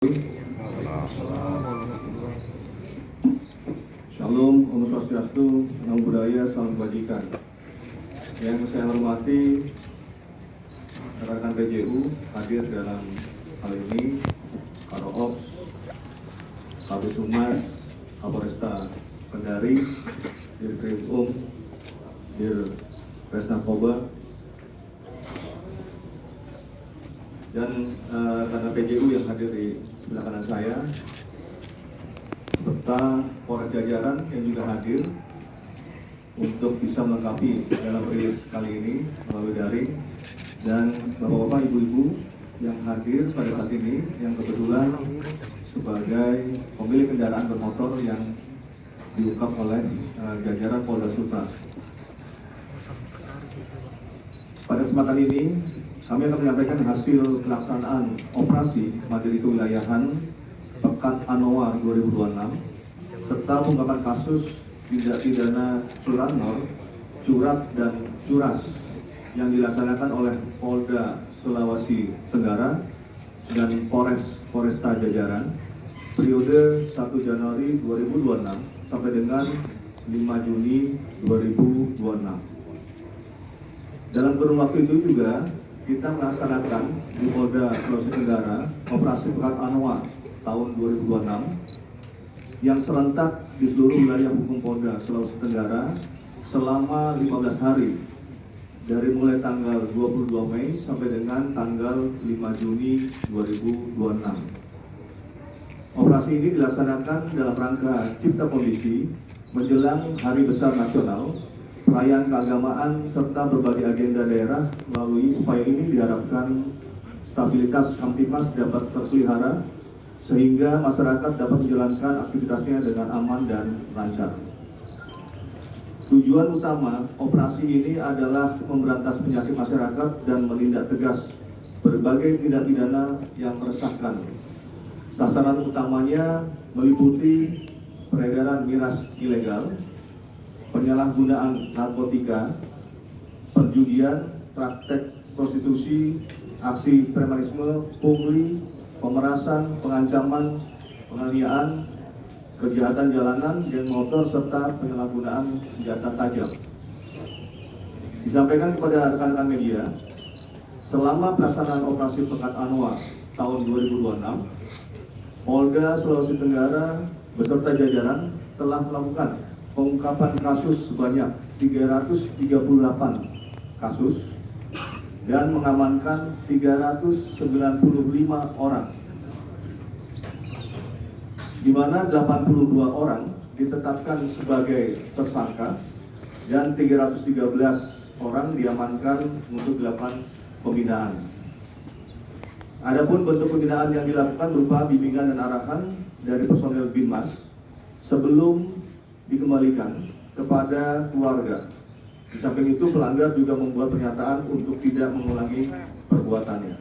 Shalom, Om Swastiastu, Namo Buddhaya, Salam Kebajikan. Yang saya hormati rekan PJU hadir dalam hal ini, Karo Ops, Kabus Humas, Kapolresta Kendari, Dirkrim Dir Resnarkoba, dan rekan PJU yang hadir di sebelah kanan saya, serta Polres jajaran yang juga hadir untuk bisa melengkapi dalam rilis kali ini melalui daring, dan bapak-bapak, ibu-ibu yang hadir pada saat ini yang kebetulan sebagai pemilik kendaraan bermotor yang diungkap oleh jajaran Polda Sutra. Pada kesempatan ini kami akan menyampaikan hasil pelaksanaan operasi mandiri kewilayahan Pekat Anoa 2026 serta pengungkapan kasus tindak pidana curanmor, curat dan curas yang dilaksanakan oleh Polda Sulawesi Tenggara dan Polresta Jajaran periode 1 Januari 2026 sampai dengan 5 Juni 2026. Dalam kurun waktu itu juga kita melaksanakan di Polda Sulawesi Tenggara operasi Pekat Anoa tahun 2026 yang serentak di seluruh wilayah hukum Polda Sulawesi Tenggara selama 15 hari dari mulai tanggal 22 Mei sampai dengan tanggal 5 Juni 2026. Operasi ini dilaksanakan dalam rangka cipta kondisi menjelang Hari Besar Nasional, perayaan keagamaan serta berbagai agenda daerah. Melalui upaya ini diharapkan stabilitas Kamtipmas dapat terpelihara sehingga masyarakat dapat menjalankan aktivitasnya dengan aman dan lancar. Tujuan utama operasi ini adalah memberantas penyakit masyarakat dan menindak tegas berbagai tindak pidana yang meresahkan. Sasaran utamanya meliputi peredaran miras ilegal, penyalahgunaan narkotika, perjudian, praktek prostitusi, aksi premanisme, pungli, pemerasan, pengancaman, penganiayaan, kejahatan jalanan, geng motor, serta penyalahgunaan senjata tajam. Disampaikan kepada rekan-rekan media, selama pelaksanaan operasi Pekat Anoa tahun 2026, Polda Sulawesi Tenggara beserta jajaran telah melakukan pengungkapan kasus sebanyak 338 kasus dan mengamankan 395 orang, di mana 82 orang ditetapkan sebagai tersangka dan 313 orang diamankan untuk dilakukan pembinaan. Adapun bentuk pembinaan yang dilakukan berupa bimbingan dan arahan dari personel Binmas sebelum dikembalikan kepada keluarga. Di samping itu, pelanggar juga membuat pernyataan untuk tidak mengulangi perbuatannya.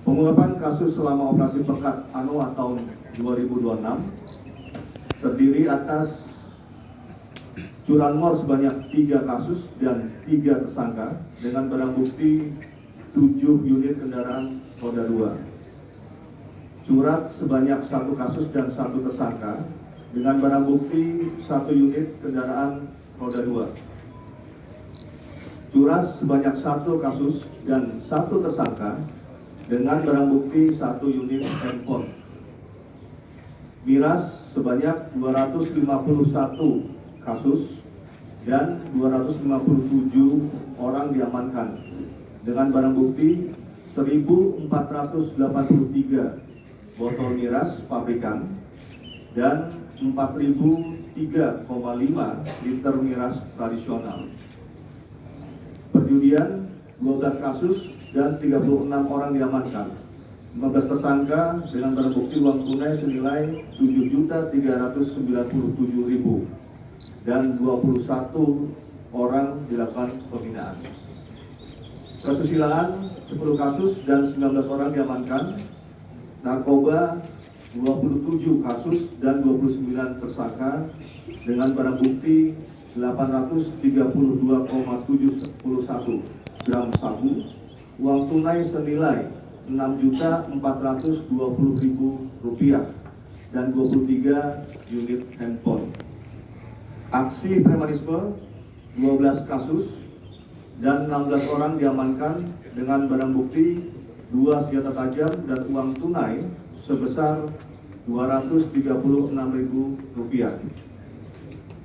Pengungkapan kasus selama operasi Pekat Anoa tahun 2026 terdiri atas curanmor sebanyak 3 kasus dan 3 tersangka dengan barang bukti 7 unit kendaraan roda 2. Curat sebanyak 1 kasus dan 1 tersangka dengan barang bukti 1 unit kendaraan roda 2. Curas sebanyak 1 kasus dan 1 tersangka dengan barang bukti 1 unit handphone. Miras sebanyak 251 kasus dan 257 orang diamankan dengan barang bukti 1.483 botol miras pabrikan dan 4.003,5 liter miras tradisional. Perjudian 12 kasus dan 36 orang diamankan. 15 tersangka dengan barang bukti uang tunai senilai 7.397.000 dan 21 orang dilakukan pembinaan. Kesusilaan 10 kasus dan 19 orang diamankan. Narkoba 27 kasus dan 29 tersangka dengan barang bukti 832,71 gram sabu, uang tunai senilai Rp6.420.000 dan 23 unit handphone. Aksi premanisme 12 kasus dan 16 orang diamankan dengan barang bukti 2 senjata tajam dan uang tunai sebesar Rp236.000.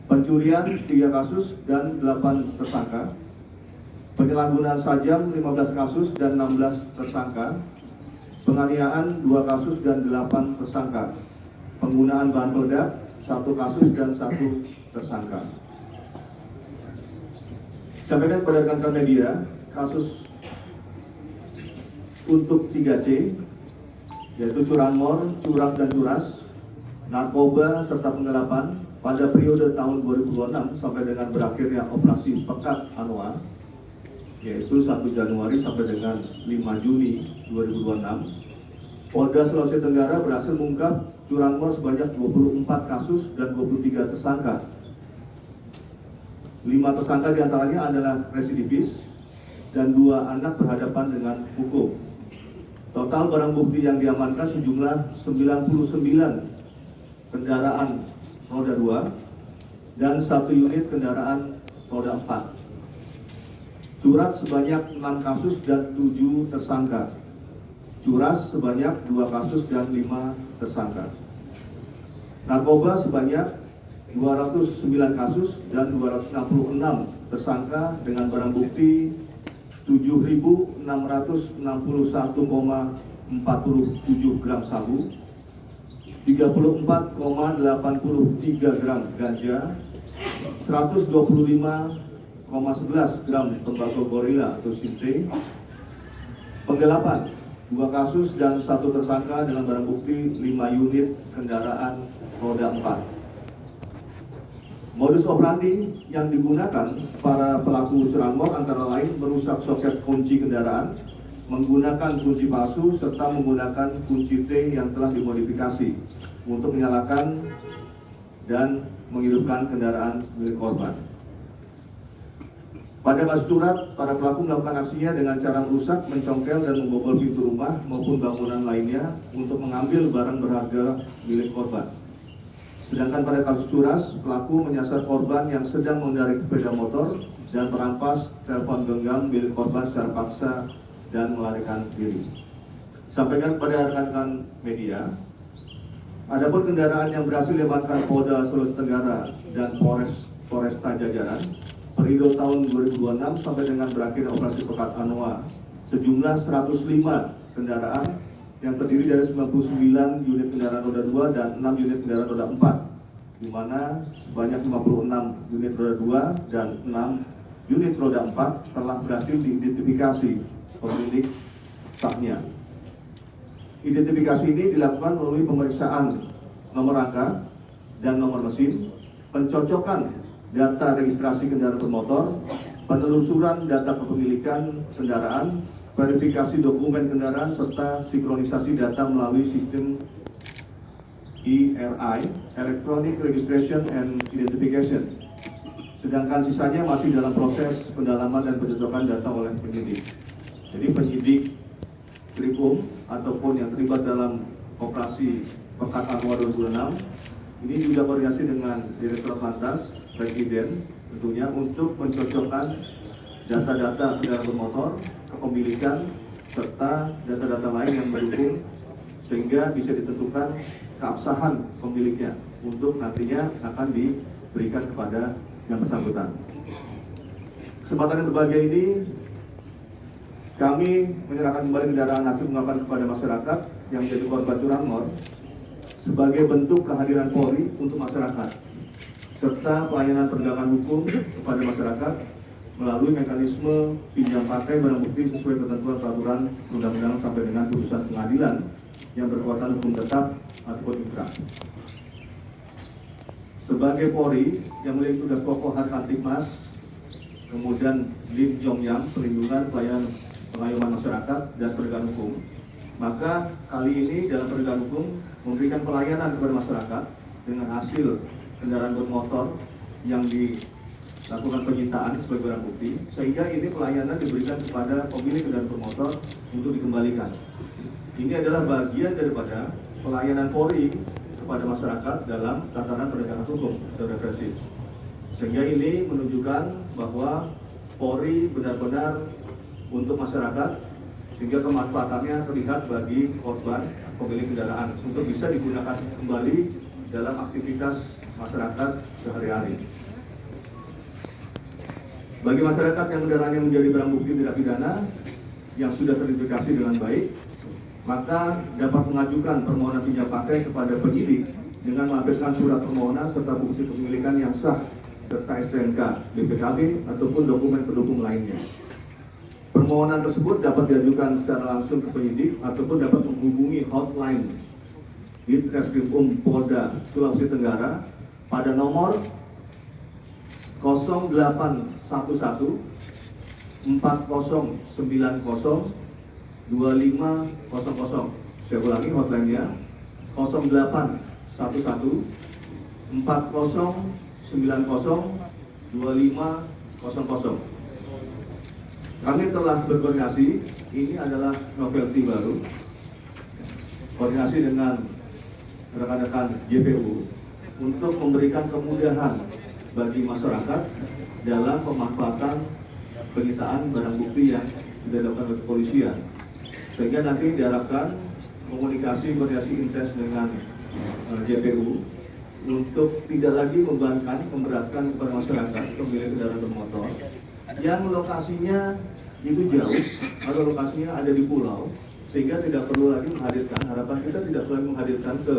Pencurian 3 kasus dan 8 tersangka. Penyalahgunaan sajam 15 kasus dan 16 tersangka. Penganiayaan 2 kasus dan 8 tersangka. Penggunaan bahan peledak 1 kasus dan 1 tersangka. Sampaikan kepada rekan-rekan media, kasus untuk 3C, yaitu curanmor, curang dan curas, narkoba serta penggelapan pada periode tahun 2026 sampai dengan berakhirnya operasi Pekat Anoa, yaitu 1 Januari sampai dengan 5 Juni 2026. Polda Sulawesi Tenggara berhasil mengungkap curanmor sebanyak 24 kasus dan 23 tersangka. 5 tersangka diantaranya adalah residivis dan 2 anak berhadapan dengan hukum. Total barang bukti yang diamankan sejumlah 99 kendaraan roda 2 dan 1 unit kendaraan roda 4. Curat sebanyak 6 kasus dan 7 tersangka. Curas sebanyak 2 kasus dan 5 tersangka. Narkoba sebanyak 209 kasus dan 266 tersangka dengan barang bukti 7.661,47 gram sabu, 34,83 gram ganja, 125,11 gram tembakau gorila atau sinte. Penggelapan 2 kasus dan 1 tersangka dengan barang bukti 5 unit kendaraan roda 4. Modus operandi yang digunakan para pelaku curanmor antara lain merusak soket kunci kendaraan, menggunakan kunci palsu, serta menggunakan kunci T yang telah dimodifikasi untuk menyalakan dan menghidupkan kendaraan milik korban. Pada kasus curat, para pelaku melakukan aksinya dengan cara merusak, mencongkel, dan membobol pintu rumah maupun bangunan lainnya untuk mengambil barang berharga milik korban. Sedangkan pada kasus curas, pelaku menyasar korban yang sedang mengendarai sepeda motor dan merampas telepon genggam milik korban secara paksa dan melarikan diri. Sampaikan kepada rekan-rekan media, adapun kendaraan yang berhasil diamankan Polda Sulawesi Tenggara dan Polresta Jajaran periode tahun 2026 sampai dengan berakhir operasi Pekat Anoa sejumlah 105 kendaraan yang terdiri dari 99 unit kendaraan roda 2 dan 6 unit kendaraan roda 4, di mana sebanyak 56 unit roda 2 dan 6 unit roda 4 telah berhasil diidentifikasi pemilik saknya. Identifikasi ini dilakukan melalui pemeriksaan nomor rangka dan nomor mesin, pencocokan data registrasi kendaraan bermotor, penelusuran data kepemilikan kendaraan, verifikasi dokumen kendaraan, serta sinkronisasi data melalui sistem ERI, Electronic Registration and Identification. Sedangkan sisanya masih dalam proses pendalaman dan pencocokan data oleh penyidik. Jadi penyidik Krikum ataupun yang terlibat dalam operasi Pekat Anoa 2006 ini juga koordinasi dengan Direktorat Lantas Presiden tentunya untuk mencocokkan data-data kendaraan bermotor, kepemilikan, serta data-data lain yang mendukung sehingga bisa ditentukan keabsahan pemiliknya untuk nantinya akan diberikan kepada yang bersangkutan. Kesempatan yang berbahagia ini kami menyerahkan kembali kendaraan hasil pengawasan kepada masyarakat yang menjadi korban curanmor sebagai bentuk kehadiran Polri untuk masyarakat serta pelayanan penegakan hukum kepada masyarakat melalui mekanisme pinjam pakai barang bukti sesuai ketentuan peraturan undang-undang sampai dengan putusan pengadilan yang berkekuatan hukum tetap ataupun inkrah. Sebagai Polri yang memiliki tugas pokok Harkantipmas, kemudian Lim Jongyang, perlindungan pelayanan pengayoman masyarakat dan penegakan hukum, maka kali ini dalam penegakan hukum memberikan pelayanan kepada masyarakat dengan hasil kendaraan bermotor yang lakukan penyitaan sebagai barang bukti, sehingga ini pelayanan diberikan kepada pemilik kendaraan bermotor untuk dikembalikan. Ini adalah bagian daripada pelayanan Polri kepada masyarakat dalam tatanan penegakan hukum dan represif. Sehingga ini menunjukkan bahwa Polri benar-benar untuk masyarakat, sehingga kemanfaatannya terlihat bagi korban pemilik kendaraan untuk bisa digunakan kembali dalam aktivitas masyarakat sehari-hari. Bagi masyarakat yang kendaraannya menjadi barang bukti tindak pidana yang sudah teridentifikasi dengan baik, maka dapat mengajukan permohonan pinjam pakai kepada penyidik dengan melampirkan surat permohonan serta bukti kepemilikan yang sah serta STNK, BPKB ataupun dokumen pendukung lainnya. Permohonan tersebut dapat diajukan secara langsung ke penyidik ataupun dapat menghubungi hotline di Ditreskrimum Polda Sulawesi Tenggara pada nomor 0811 4090 2500. Saya ulangi hotline-nya 0811 4090 2500. Kami telah berkoordinasi, ini adalah novelty baru, koordinasi dengan rekan-rekan JPU untuk memberikan kemudahan bagi masyarakat dalam pemanfaatan penyitaan barang bukti yang sudah dilakukan oleh kepolisian. Sehingga nanti diharapkan komunikasi koordinasi intens dengan JPU untuk tidak lagi memberatkan kepada masyarakat pemilik kendaraan bermotor yang lokasinya itu jauh atau lokasinya ada di pulau, sehingga tidak perlu lagi menghadirkan, harapan kita tidak perlu lagi menghadirkan ke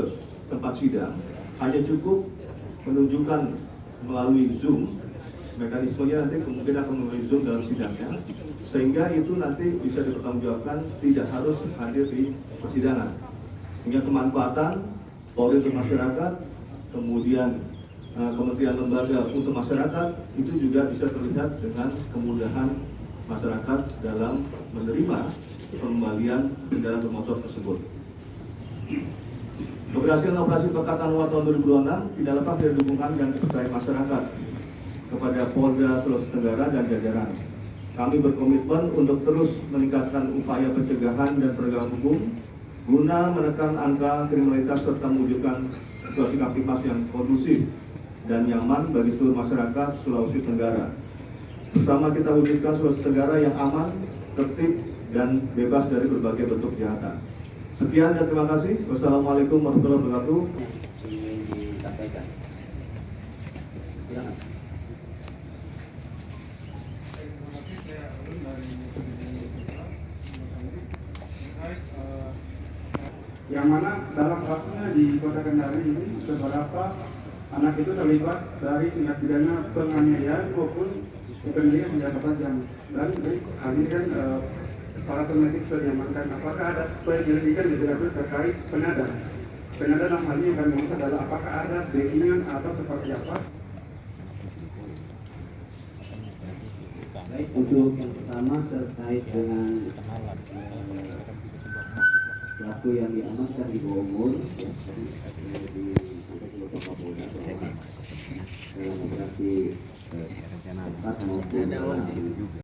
tempat sidang, hanya cukup menunjukkan melalui Zoom. Mekanismenya nanti kemungkinan akan melalui Zoom dalam sidangnya, sehingga itu nanti bisa dipertanggungjawabkan, tidak harus hadir di persidangan. Sehingga kemanfaatan Polri untuk masyarakat, kemudian kementerian lembaga untuk masyarakat, itu juga bisa terlihat dengan kemudahan masyarakat dalam menerima pengembalian kendaraan bermotor tersebut. Keberhasilan operasi Pekat Anua tahun 2026 tidak lepas dari dukungan dan kepercayaan masyarakat kepada Polda Sulawesi Tenggara dan jajaran. Kami berkomitmen untuk terus meningkatkan upaya pencegahan dan penegakan hukum guna menekan angka kriminalitas serta mewujudkan situasi kamtipmas yang kondusif dan nyaman bagi seluruh masyarakat Sulawesi Tenggara. Bersama kita wujudkan Sulawesi Tenggara yang aman, tertib, dan bebas dari berbagai bentuk kejahatan. Sekian dan terima kasih. Wassalamualaikum warahmatullahi wabarakatuh. Yang mana dalam kasusnya di Kota Kendari ini beberapa anak itu terlibat dari tindak pidana penganiayaan maupun kepemilikan senjata tajam. Dan hal ini kan para penyidik sudah diamankan. Apakah ada penyelidikan di dalam terkait penada? Penada dalam hal ini kami maksud adalah apakah ada backingan atau seperti apa? Baik, untuk yang pertama terkait dengan pelaku yang diamankan di bawah umur ya, di Kapolda dalam operasi Pekat maupun